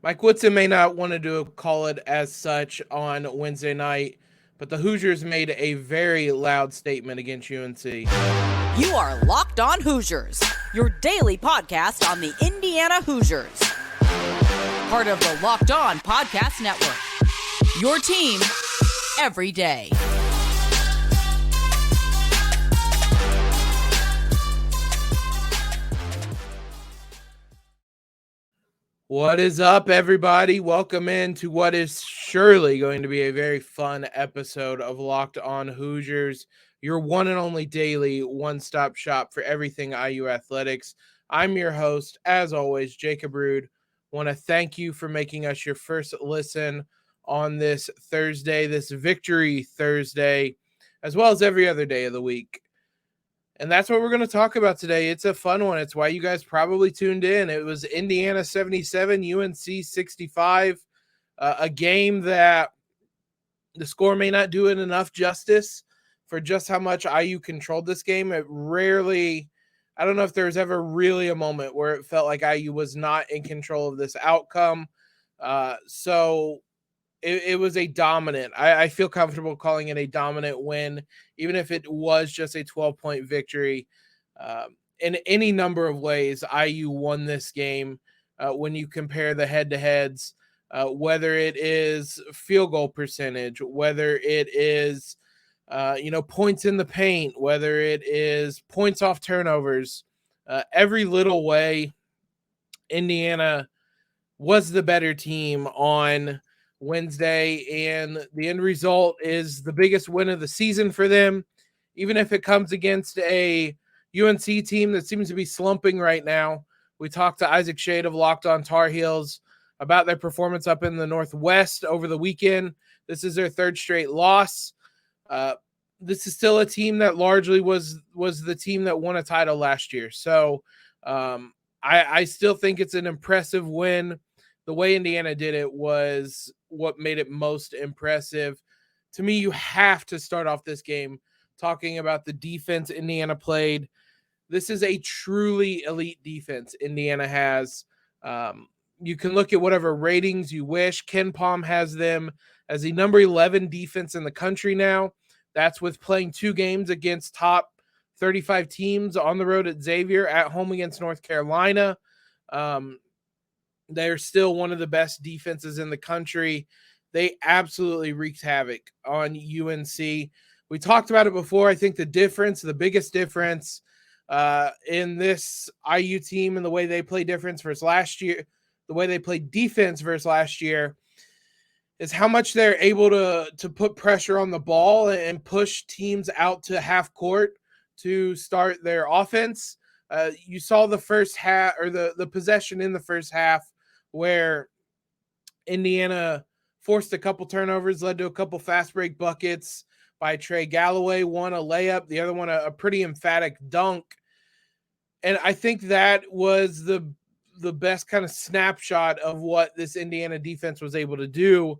Mike Woodson may not want to call it as such on Wednesday night, but the Hoosiers made a very loud statement against UNC. You are Locked On Hoosiers, your daily podcast on the Indiana Hoosiers. Part of the Locked On Podcast Network, your team every day. What is up, everybody? Welcome into what is surely going to be a very fun episode of Locked On Hoosiers, your one and only daily one-stop shop for everything IU athletics. I'm your host, as always, Jacob Rude. Want to thank you for making us your first listen on this Thursday, this Victory Thursday, as well as every other day of the week. And that's what we're going to talk about today. It's a fun one. It's why you guys probably tuned in. It was Indiana 77, UNC 65, a game that the score may not do it enough justice for just how much IU controlled this game. I don't know if there was ever really a moment where it felt like IU was not in control of this outcome. So it was a dominant. I feel comfortable calling it a dominant win, even if it was just a 12-point victory. In any number of ways, IU won this game when you compare the head-to-heads, whether it is field goal percentage, whether it is points in the paint, whether it is points off turnovers. Every little way, Indiana was the better team on Wednesday, and the end result is the biggest win of the season for them, even if it comes against a UNC team that seems to be slumping right now. We talked to Isaac Shade of Locked On Tar Heels about their performance up in the Northwest over the weekend. This is their third straight loss. This is still a team that largely was the team that won a title last year. So I still think it's an impressive win. The way Indiana did it was what made it most impressive. To me, you have to start off this game talking about the defense Indiana played. This is a truly elite defense Indiana has. You can look at whatever ratings you wish. Ken Palm has them as the number 11 defense in the country now. That's with playing 2 games against top 35 teams on the road at Xavier, at home against North Carolina. They're still one of the best defenses in the country. They absolutely wreaked havoc on UNC. We talked about it before. I think the biggest difference in this IU team and the way they play defense versus last year is how much they're able to put pressure on the ball and push teams out to half court to start their offense. You saw the first half, or the possession in the first half, where Indiana forced a couple turnovers, led to a couple fast break buckets by Trey. Galloway, one a layup, the other one a pretty emphatic dunk. And I think that was the best kind of snapshot of what this Indiana defense was able to do.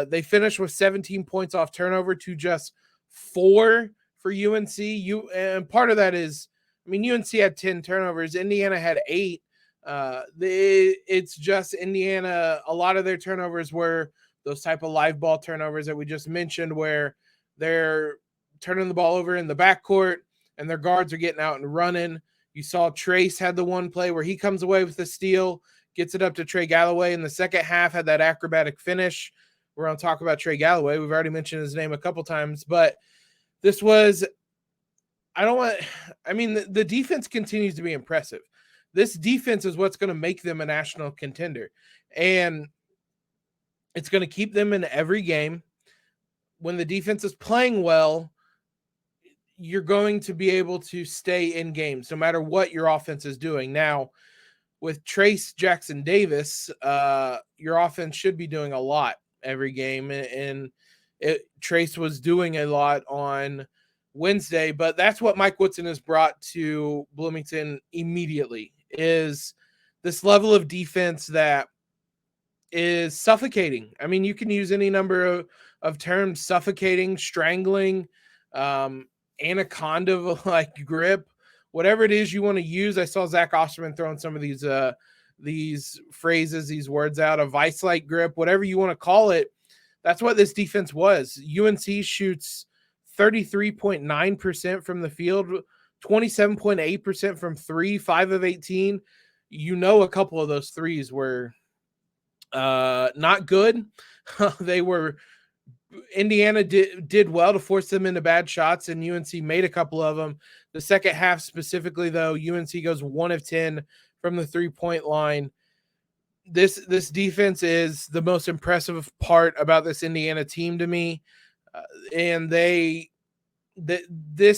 They finished with 17 points off turnover to just 4 for UNC. And part of that is, UNC had 10 turnovers. Indiana had 8. It's just Indiana. A lot of their turnovers were those type of live ball turnovers that we just mentioned, where they're turning the ball over in the backcourt and their guards are getting out and running. You saw Trayce had the one play where he comes away with the steal, gets it up to Trey Galloway in the second half, had that acrobatic finish. We're going to talk about Trey Galloway. We've already mentioned his name a couple times, but this was, the defense continues to be impressive. This defense is what's going to make them a national contender, and it's going to keep them in every game. When the defense is playing well, you're going to be able to stay in games no matter what your offense is doing. Now, with Trayce Jackson-Davis, your offense should be doing a lot every game, and Trayce was doing a lot on Wednesday, but that's what Mike Woodson has brought to Bloomington immediately, is this level of defense that is suffocating. You can use any number of terms: suffocating, strangling, anaconda like grip, whatever it is you want to use. I saw Zach Osterman throwing some of these these phrases, these words out, a vice-like grip, whatever you want to call it. That's what this defense was. UNC shoots 33.9% from the field, 27.8% from three, 5 of 18. A couple of those threes were not good. Indiana did well to force them into bad shots, and UNC made a couple of them. The second half specifically, though, UNC goes 1 of 10 from the three-point line. This defense is the most impressive part about this Indiana team to me, and this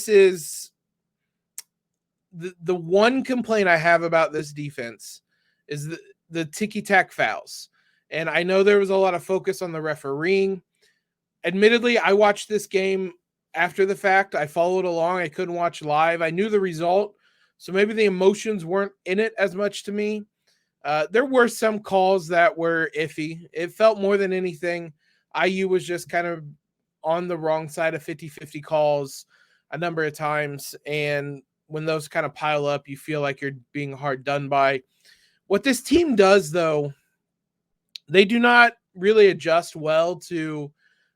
is the one complaint I have about this defense is the ticky-tack fouls. And I know there was a lot of focus on the refereeing. Admittedly, I watched this game after the fact. I followed along. I couldn't watch live. I knew the result, so maybe the emotions weren't in it as much to me. There were some calls that were iffy. It felt more than anything IU was just kind of on the wrong side of 50-50 calls a number of times, and when those kind of pile up, you feel like you're being hard done by. What this team does, though, they do not really adjust well to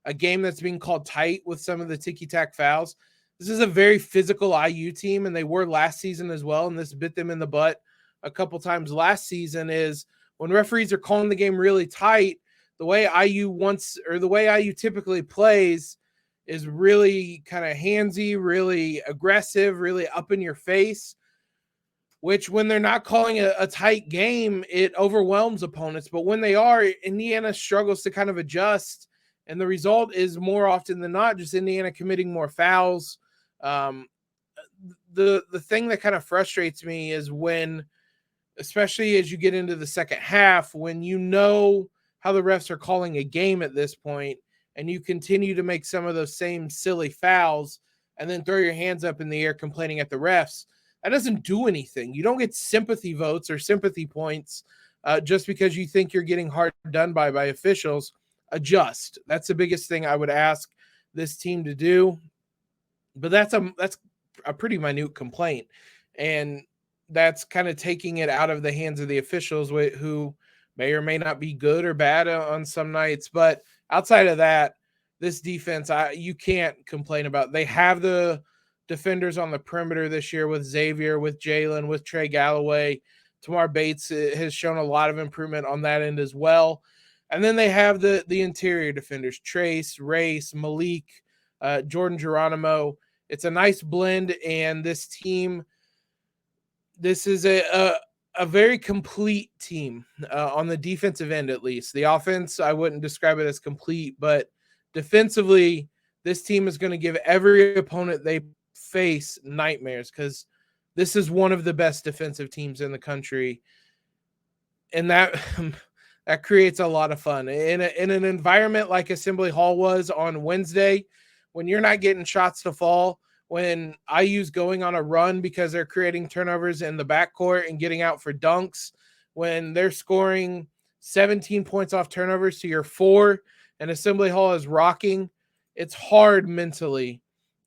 a game that's being called tight with some of the ticky-tack fouls. This is a very physical IU team, and they were last season as well, and this bit them in the butt a couple times last season. Is when referees are calling the game really tight, the way IU typically plays is really kind of handsy, really aggressive, really up in your face, which when they're not calling a tight game, it overwhelms opponents. But when they are, Indiana struggles to kind of adjust, and the result is more often than not just Indiana committing more fouls. The thing that kind of frustrates me is when, especially as you get into the second half, when you know how the refs are calling a game at this point, and you continue to make some of those same silly fouls and then throw your hands up in the air complaining at the refs, that doesn't do anything. You don't get sympathy votes or sympathy points just because you think you're getting hard done by officials. Adjust. That's the biggest thing I would ask this team to do. But that's a pretty minute complaint, and that's kind of taking it out of the hands of the officials who may or may not be good or bad on some nights. But outside of that, this defense, you can't complain about. They have the defenders on the perimeter this year with Xavier, with Jalen, with Trey, Galloway. Tamar Bates has shown a lot of improvement on that end as well. And then they have the interior defenders, Trayce, Race, Malik, Jordan Geronimo. It's a nice blend, and this team, this is a very complete team on the defensive end, at least. The offense, I wouldn't describe it as complete, but defensively, this team is going to give every opponent they face nightmares, because this is one of the best defensive teams in the country, and that creates a lot of fun. In an environment like Assembly Hall was on Wednesday, when you're not getting shots to fall, when IU's going on a run because they're creating turnovers in the backcourt and getting out for dunks, when they're scoring 17 points off turnovers to your 4, and Assembly Hall is rocking, it's hard mentally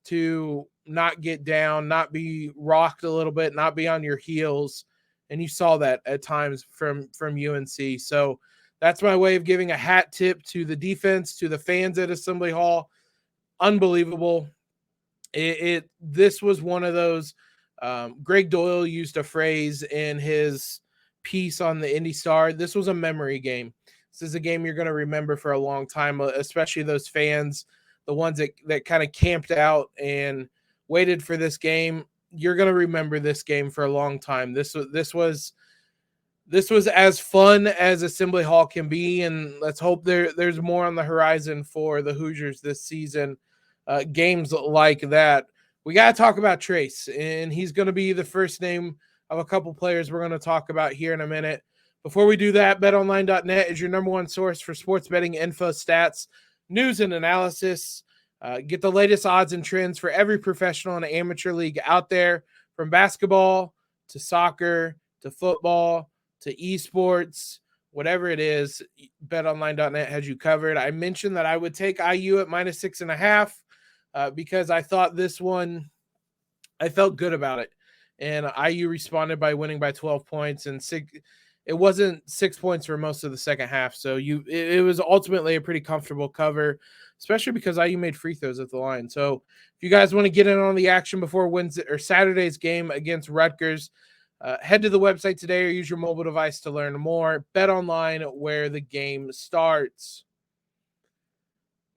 to not get down, not be rocked a little bit, not be on your heels. And you saw that at times from UNC. So that's my way of giving a hat tip to the defense, to the fans at Assembly Hall. Unbelievable. This was one of those. Greg Doyle used a phrase in his piece on the Indy Star. This was a memory game. This is a game you're going to remember for a long time, especially those fans, the ones that kind of camped out and waited for this game. You're going to remember this game for a long time. This was as fun as Assembly Hall can be, and let's hope there's more on the horizon for the Hoosiers this season. Games like that. We got to talk about Trayce, and he's going to be the first name of a couple players we're going to talk about here in a minute. Before we do that, betonline.net is your number one source for sports betting info, stats, news, and analysis. Get the latest odds and trends for every professional and amateur league out there, from basketball to soccer to football to esports, whatever it is. BetOnline.net has you covered. I mentioned that I would take IU at -6.5 because I thought this one, I felt good about it. And IU responded by winning by 12 points. And it wasn't 6 points for most of the second half. So it was ultimately a pretty comfortable cover, especially because IU made free throws at the line. So if you guys want to get in on the action before Wednesday or Saturday's game against Rutgers, head to the website today or use your mobile device to learn more. Bet online where the game starts.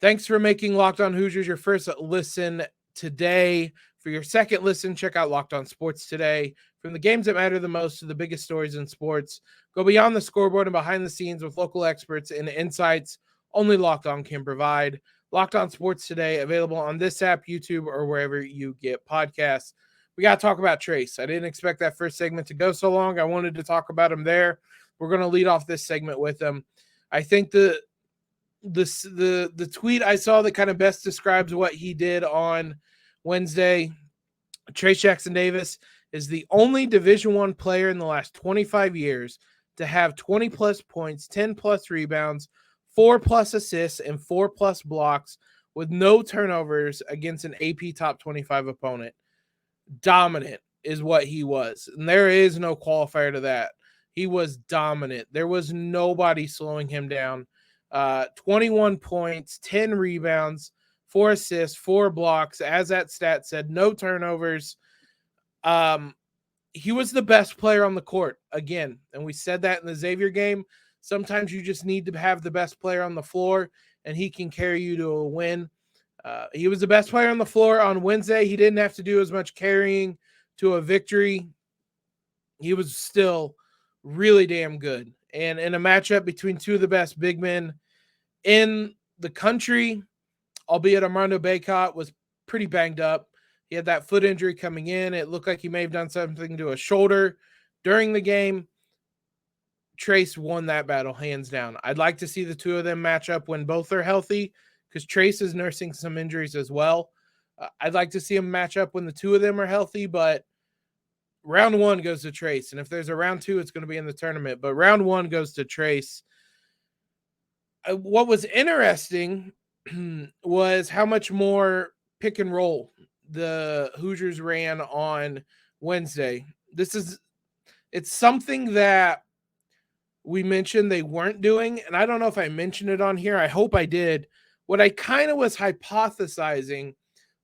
Thanks for making Locked On Hoosiers your first listen today. For your second listen, check out Locked On Sports Today. From the games that matter the most to the biggest stories in sports, go beyond the scoreboard and behind the scenes with local experts and insights only Locked On can provide. Locked On Sports Today, available on this app, YouTube, or wherever you get podcasts. We got to talk about Trayce. I didn't expect that first segment to go so long. I wanted to talk about him there. We're going to lead off this segment with him. I think the tweet I saw that kind of best describes what he did on Wednesday, Trayce Jackson-Davis is the only Division I player in the last 25 years to have 20-plus points, 10-plus rebounds, 4-plus assists, and 4-plus blocks with no turnovers against an AP top 25 opponent. Dominant is what he was, and there is no qualifier to that. He was dominant. There was nobody slowing him down. 21 points, 10 rebounds, 4 assists, 4 blocks. As that stat said, no turnovers. He was the best player on the court again. And we said that in the Xavier game. Sometimes you just need to have the best player on the floor and he can carry you to a win. He was the best player on the floor on Wednesday. He didn't have to do as much carrying to a victory. He was still really damn good. And in a matchup between two of the best big men in the country, albeit Armando Bacot was pretty banged up. He had that foot injury coming in. It looked like he may have done something to a shoulder during the game. Trayce won that battle hands down. I'd like to see the two of them match up when both are healthy because Trayce is nursing some injuries as well. I'd like to see them match up when the two of them are healthy, but round one goes to Trayce. And if there's a round two, it's going to be in the tournament. But round one goes to Trayce. What was interesting was how much more pick and roll the Hoosiers ran on Wednesday. It's something that we mentioned they weren't doing, and I don't know if I mentioned it on here. I hope I did. What I kind of was hypothesizing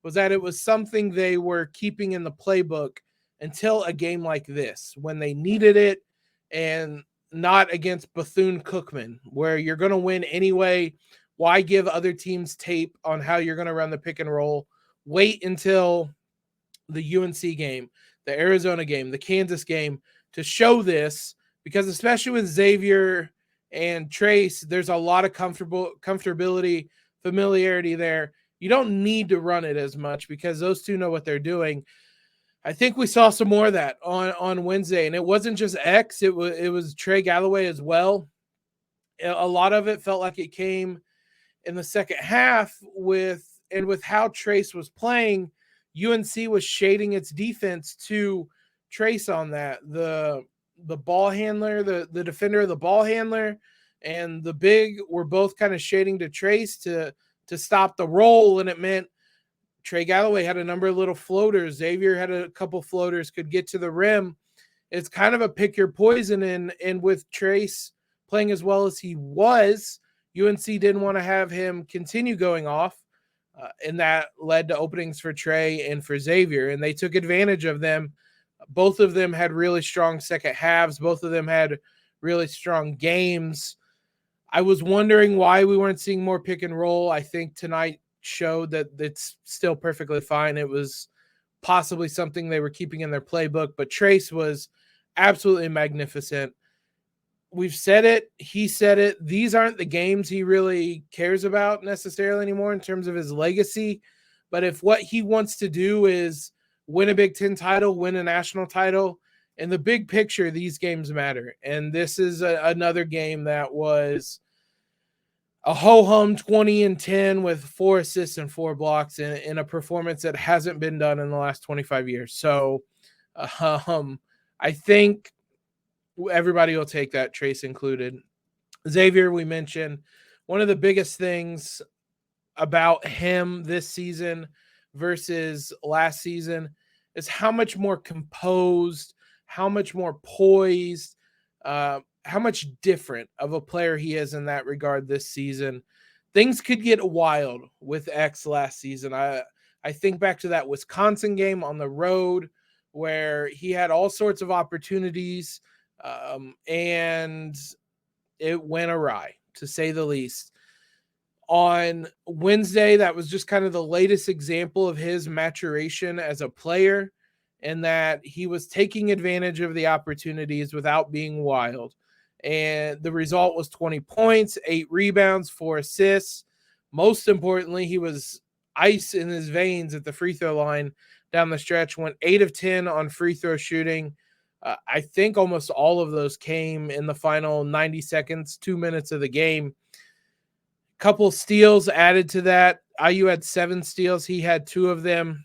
was that it was something they were keeping in the playbook until a game like this, when they needed it, and not against Bethune-Cookman, where you're going to win anyway. Why give other teams tape on how you're going to run the pick and roll? Wait until the UNC game, the Arizona game, the Kansas game to show this, because especially with Xavier and Trayce, there's a lot of comfortability, familiarity there. You don't need to run it as much because those two know what they're doing. I think we saw some more of that on Wednesday, and it wasn't just X, it was Trey Galloway as well. A lot of it felt like it came in the second half with how Trayce was playing. UNC was shading its defense to Trayce on that. The ball handler, the defender of the ball handler, and the big were both kind of shading to Trayce to stop the roll, and it meant Trey Galloway had a number of little floaters. Xavier had a couple floaters, could get to the rim. It's kind of a pick your poison, and with Trayce playing as well as he was, UNC didn't want to have him continue going off, and that led to openings for Trey and for Xavier, and they took advantage of them. Both of them had really strong second halves. Both of them had really strong games. I was wondering why we weren't seeing more pick and roll. I think tonight showed that it's still perfectly fine. It was possibly something they were keeping in their playbook, but Trayce was absolutely magnificent. We've said it. He said it. These aren't the games he really cares about necessarily anymore in terms of his legacy. But if what he wants to do is win a Big Ten title, win a national title, in the big picture, these games matter. And this is another game that was a ho-hum 20-10 with 4 assists and 4 blocks in a performance that hasn't been done in the last 25 years. So I think everybody will take that, Trayce included. Xavier, we mentioned, one of the biggest things about him this season versus last season is how much more composed, how much more poised, how much different of a player he is in that regard this season. Things could get wild with X last season. I think back to that Wisconsin game on the road where he had all sorts of opportunities, and it went awry, to say the least. On Wednesday, that was just kind of the latest example of his maturation as a player, and that he was taking advantage of the opportunities without being wild. And the result was 20 points, 8 rebounds, 4 assists. Most importantly, he was ice in his veins at the free throw line down the stretch, went 8 of 10 on free throw shooting. I think almost all of those came in the final 90 seconds, 2 minutes of the game. Couple steals added to that. IU had 7 steals. He had 2 of them.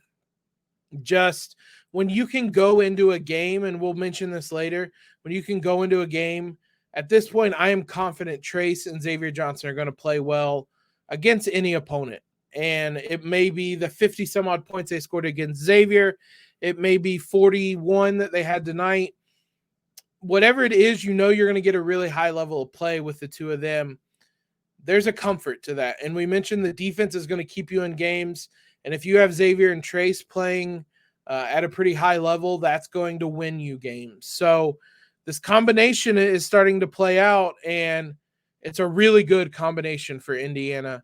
Just when you can go into a game, and we'll mention this later, when you can go into a game, at this point, I am confident Trayce and Xavier Johnson are going to play well against any opponent. And it may be the 50 some odd points they scored against Xavier. It may be 41 that they had tonight. Whatever it is, you know you're going to get a really high level of play with the 2 of them. There's a comfort to that. And we mentioned the defense is going to keep you in games. And if you have Xavier and Trayce playing at a pretty high level, that's going to win you games. So this combination is starting to play out, and it's a really good combination for Indiana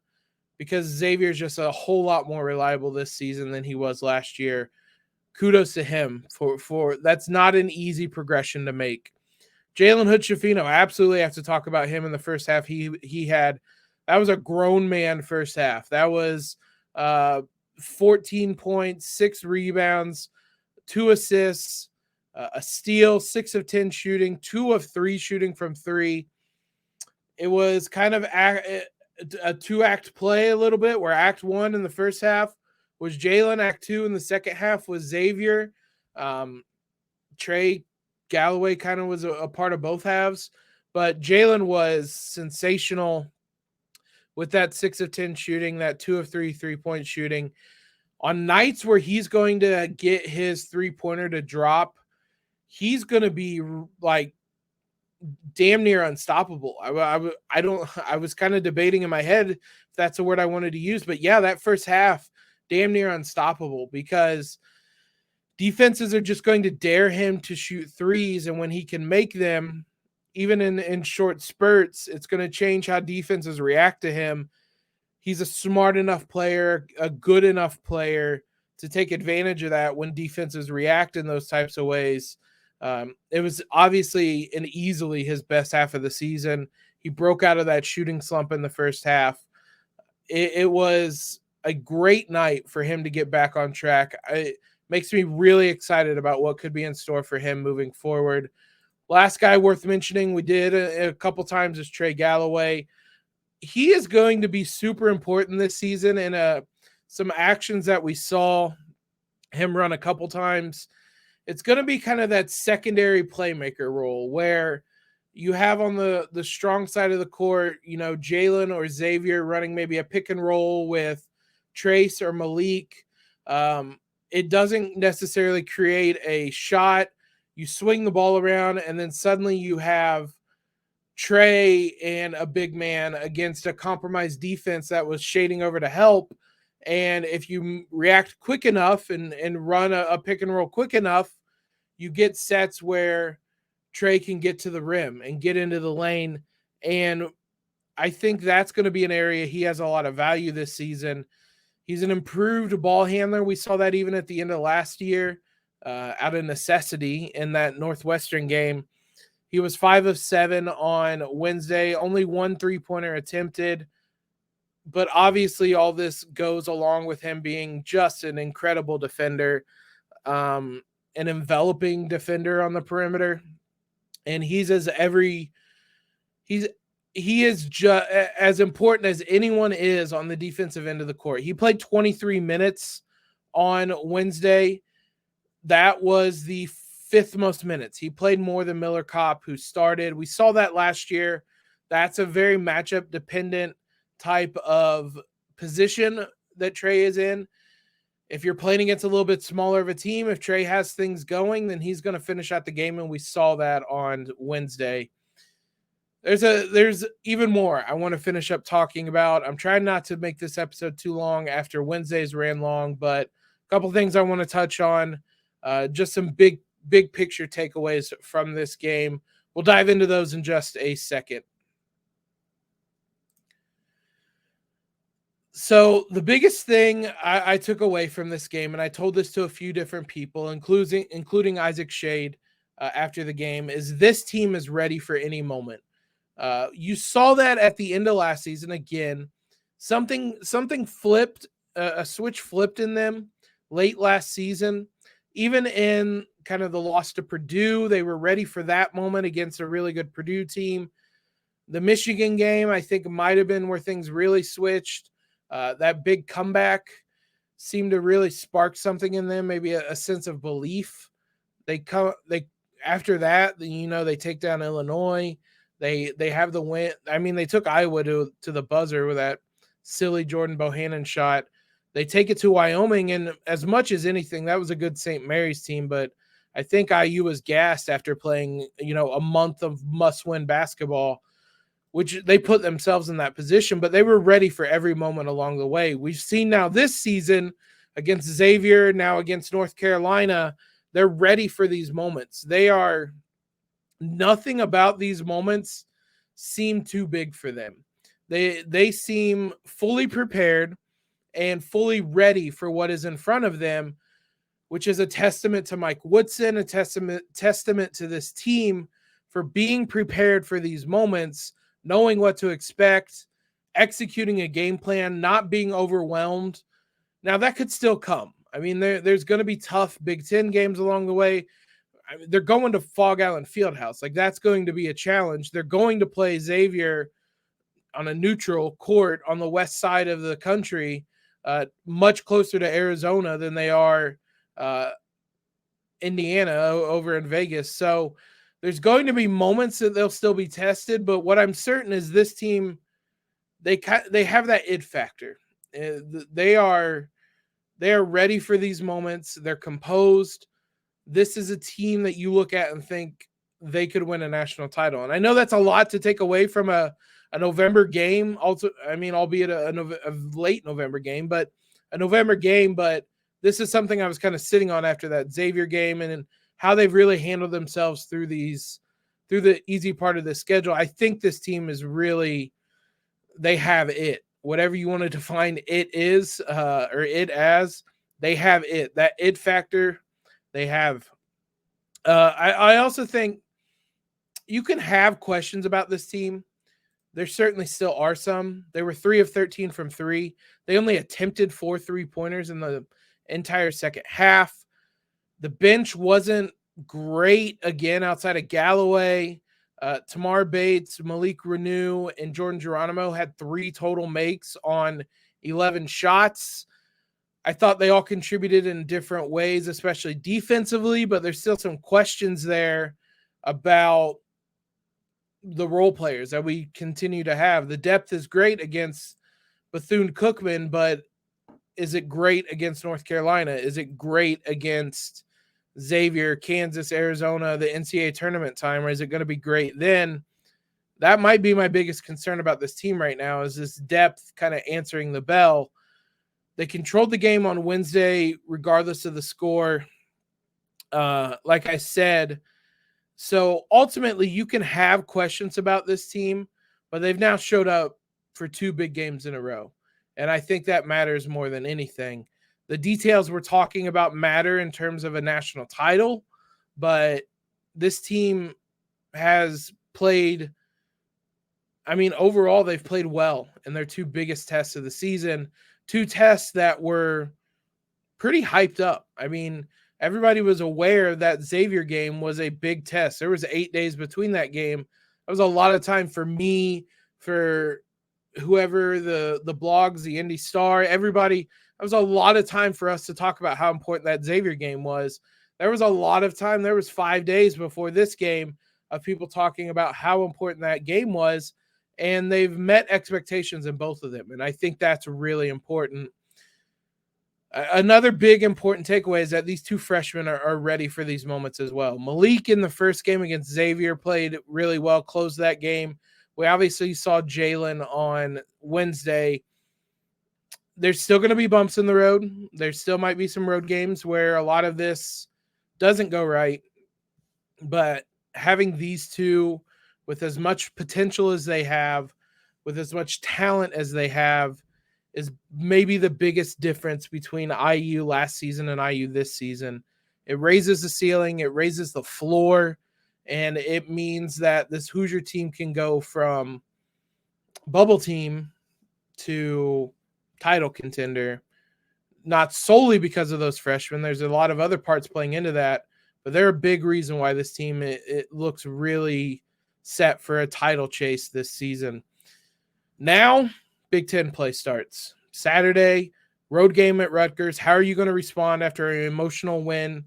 because Xavier is just a whole lot more reliable this season than he was last year. Kudos to him for that's not an easy progression to make. Jalen Hood-Schifino, I absolutely have to talk about him in the first half. He had, that was a grown man first half. That was 14 points, 6 rebounds, 2 assists, a steal, 6 of 10 shooting, 2 of 3 shooting from 3. It was kind of a 2-act play a little bit, where act 1 in the first half was Jalen, act 2 in the second half was Xavier. Trey, Galloway kind of was a part of both halves, but Jalen was sensational with that 6 of 10 shooting, that 2 of 3 3-point shooting. On nights where he's going to get his 3-pointer to drop, he's going to be like damn near unstoppable. I was kind of debating in my head if that's a word I wanted to use, but yeah, that first half, damn near unstoppable, because defenses are just going to dare him to shoot threes, and when he can make them, even in short spurts, it's going to change how defenses react to him. He's a smart enough player, a good enough player to take advantage of that when defenses react in those types of ways. It was obviously and easily his best half of the season. He broke out of that shooting slump in the first half. It was a great night for him to get back on track. It makes me really excited about what could be in store for him moving forward. Last guy worth mentioning, we did a couple times, is Trey Galloway. He is going to be super important this season, and some actions that we saw him run a couple times. It's going to be kind of that secondary playmaker role where you have on the strong side of the court, Jalen or Xavier running maybe a pick and roll with Trayce or Malik. It doesn't necessarily create a shot. You swing the ball around, and then suddenly you have Trey and a big man against a compromised defense that was shading over to help. And if you react quick enough and run a pick and roll quick enough, you get sets where Trey can get to the rim and get into the lane. And I think that's going to be an area he has a lot of value this season. He's an improved ball handler. We saw that even at the end of last year, out of necessity in that Northwestern game. He was 5 of 7 on Wednesday, only 1 3-pointer attempted. But obviously all this goes along with him being just an incredible defender, an enveloping defender on the perimeter. And he is just as important as anyone is on the defensive end of the court. He played 23 minutes on Wednesday. That was the 5th most minutes. He played more than Miller Kopp, who started. We saw that last year. That's a very matchup dependent type of position that Trey is in. If you're playing against a little bit smaller of a team, if Trey has things going, then he's going to finish out the game, and we saw that on Wednesday. There's even more I want to finish up talking about. I'm trying not to make this episode too long after Wednesdays ran long, but a couple things I want to touch on. Just some big picture takeaways from this game. We'll dive into those in just a second. So the biggest thing I took away from this game, and I told this to a few different people, including Isaac Shade after the game, is this team is ready for any moment. You saw that at the end of last season again. Something flipped, a switch flipped in them late last season. Even in kind of the loss to Purdue, they were ready for that moment against a really good Purdue team. The Michigan game, I think, might have been where things really switched. That big comeback seemed to really spark something in them, maybe a sense of belief. They after that, they take down Illinois. They have the win. I mean, they took Iowa to the buzzer with that silly Jordan Bohannon shot. They take it to Wyoming, and as much as anything, that was a good St. Mary's team, but I think IU was gassed after playing, a month of must-win basketball, which they put themselves in that position, but they were ready for every moment along the way. We've seen now this season against Xavier, now against North Carolina, they're ready for these moments. Nothing about these moments seem too big for them. They seem fully prepared and fully ready for what is in front of them, which is a testament to Mike Woodson, a testament to this team for being prepared for these moments, knowing what to expect, executing a game plan, not being overwhelmed. Now, that could still come. I mean, there's going to be tough Big Ten games along the way. I mean, they're going to Fog Island Fieldhouse. Like, that's going to be a challenge. They're going to play Xavier on a neutral court on the west side of the country, much closer to Arizona than they are Indiana over in Vegas. So there's going to be moments that they'll still be tested, but what I'm certain is this team, they have that it factor. They are ready for these moments. They're composed. This is a team that you look at and think they could win a national title. And I know that's a lot to take away from a November game, also, I mean, albeit a late November game, but a November game. But this is something I was kind of sitting on after that Xavier game and how they've really handled themselves through the easy part of the schedule. I think this team is really, they have it. Whatever you want to define it is, or it as, they have it. That it factor, they have. I also think you can have questions about this team. There certainly still are some. They were 3 of 13 from three. They only attempted 4 3-pointers in the entire second half. The bench wasn't great again outside of Galloway. Tamar Bates, Malik Renew, and Jordan Geronimo had 3 total makes on 11 shots. I thought they all contributed in different ways, especially defensively, but there's still some questions there about the role players that we continue to have. The depth is great against Bethune-Cookman, but is it great against North Carolina? Is it great against Xavier, Kansas, Arizona, the NCAA tournament time, or is it going to be great then? That might be my biggest concern about this team right now, is this depth kind of answering the bell. They controlled the game on Wednesday, regardless of the score. Like I said, so ultimately you can have questions about this team, but they've now showed up for 2 big games in a row. And I think that matters more than anything. The details we're talking about matter in terms of a national title, but this team has played, I mean, overall, they've played well in their 2 biggest tests of the season, 2 tests that were pretty hyped up. I mean, everybody was aware that Xavier game was a big test. There was 8 days between that game. That was a lot of time for me, for whoever, the blogs, the Indy Star, everybody. That was a lot of time for us to talk about how important that Xavier game was. There was a lot of time. There was 5 days before this game of people talking about how important that game was, and they've met expectations in both of them. And I think that's really important. Another big important takeaway is that these two freshmen are ready for these moments as well. Malik in the first game against Xavier played really well, closed that game. We obviously saw Jalen on Wednesday. There's still going to be bumps in the road. There still might be some road games where a lot of this doesn't go right. But having these two with as much potential as they have, with as much talent as they have, is maybe the biggest difference between IU last season and IU this season. It raises the ceiling, it raises the floor, and it means that this Hoosier team can go from bubble team to title contender, not solely because of those freshmen. There's a lot of other parts playing into that, but they're a big reason why this team it looks really set for a title chase this season. Now, Big Ten play starts. Saturday, road game at Rutgers. How are you going to respond after an emotional win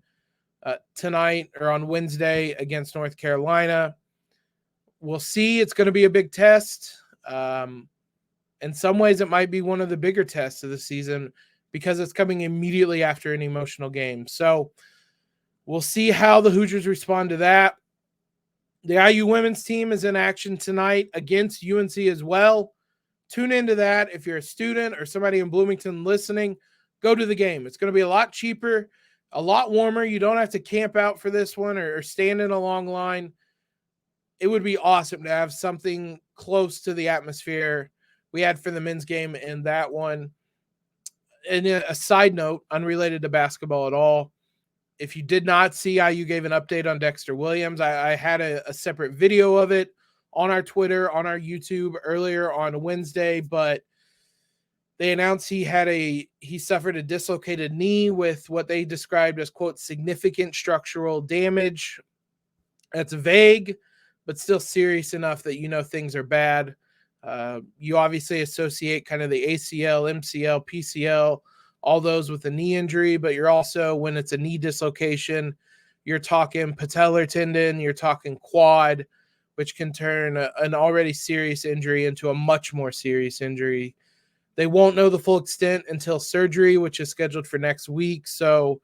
tonight or on Wednesday against North Carolina? We'll see. It's going to be a big test. In some ways, it might be one of the bigger tests of the season because it's coming immediately after an emotional game. So we'll see how the Hoosiers respond to that. The IU women's team is in action tonight against UNC as well. Tune into that. If you're a student or somebody in Bloomington listening, go to the game. It's going to be a lot cheaper, a lot warmer. You don't have to camp out for this one or stand in a long line. It would be awesome to have something close to the atmosphere we had for the men's game in that one. And a side note, unrelated to basketball at all, if you did not see, IU gave an update on Dexter Williams. I had a separate video of it on our Twitter, on our YouTube earlier on Wednesday, but they announced he suffered a dislocated knee with what they described as, quote, significant structural damage. That's vague, but still serious enough that things are bad. You obviously associate kind of the ACL, MCL, PCL, all those with a knee injury, but you're also, when it's a knee dislocation, you're talking patellar tendon, you're talking quad, which can turn an already serious injury into a much more serious injury. They won't know the full extent until surgery, which is scheduled for next week. So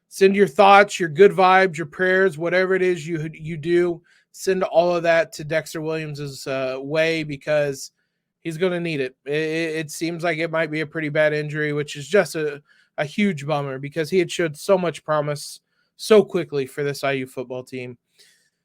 send your thoughts, your good vibes, your prayers, whatever it is you do, send all of that to Dexter Williams' way because he's going to need it. It seems like it might be a pretty bad injury, which is just a huge bummer because he had showed so much promise so quickly for this IU football team.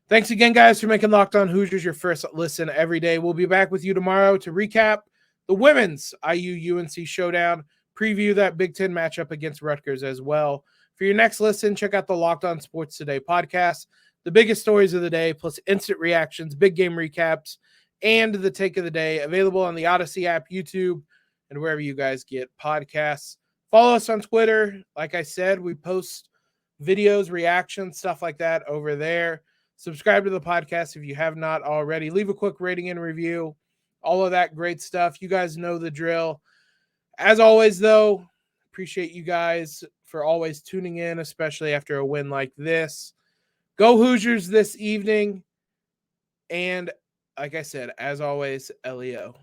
Thanks again, guys, for making Locked On Hoosiers your first listen every day. We'll be back with you tomorrow to recap the women's IU-UNC showdown, preview that Big Ten matchup against Rutgers as well. For your next listen, check out the Locked On Sports Today podcast, the biggest stories of the day, plus instant reactions, big game recaps, and the take of the day, available on the Odyssey app, YouTube, and wherever you guys get podcasts. Follow us on Twitter. Like I said, we post videos, reactions, stuff like that over there. Subscribe to the podcast if you have not already. Leave a quick rating and review. All of that great stuff. You guys know the drill. As always, though, appreciate you guys for always tuning in, especially after a win like this. Go Hoosiers this evening. And like I said, as always, LEO.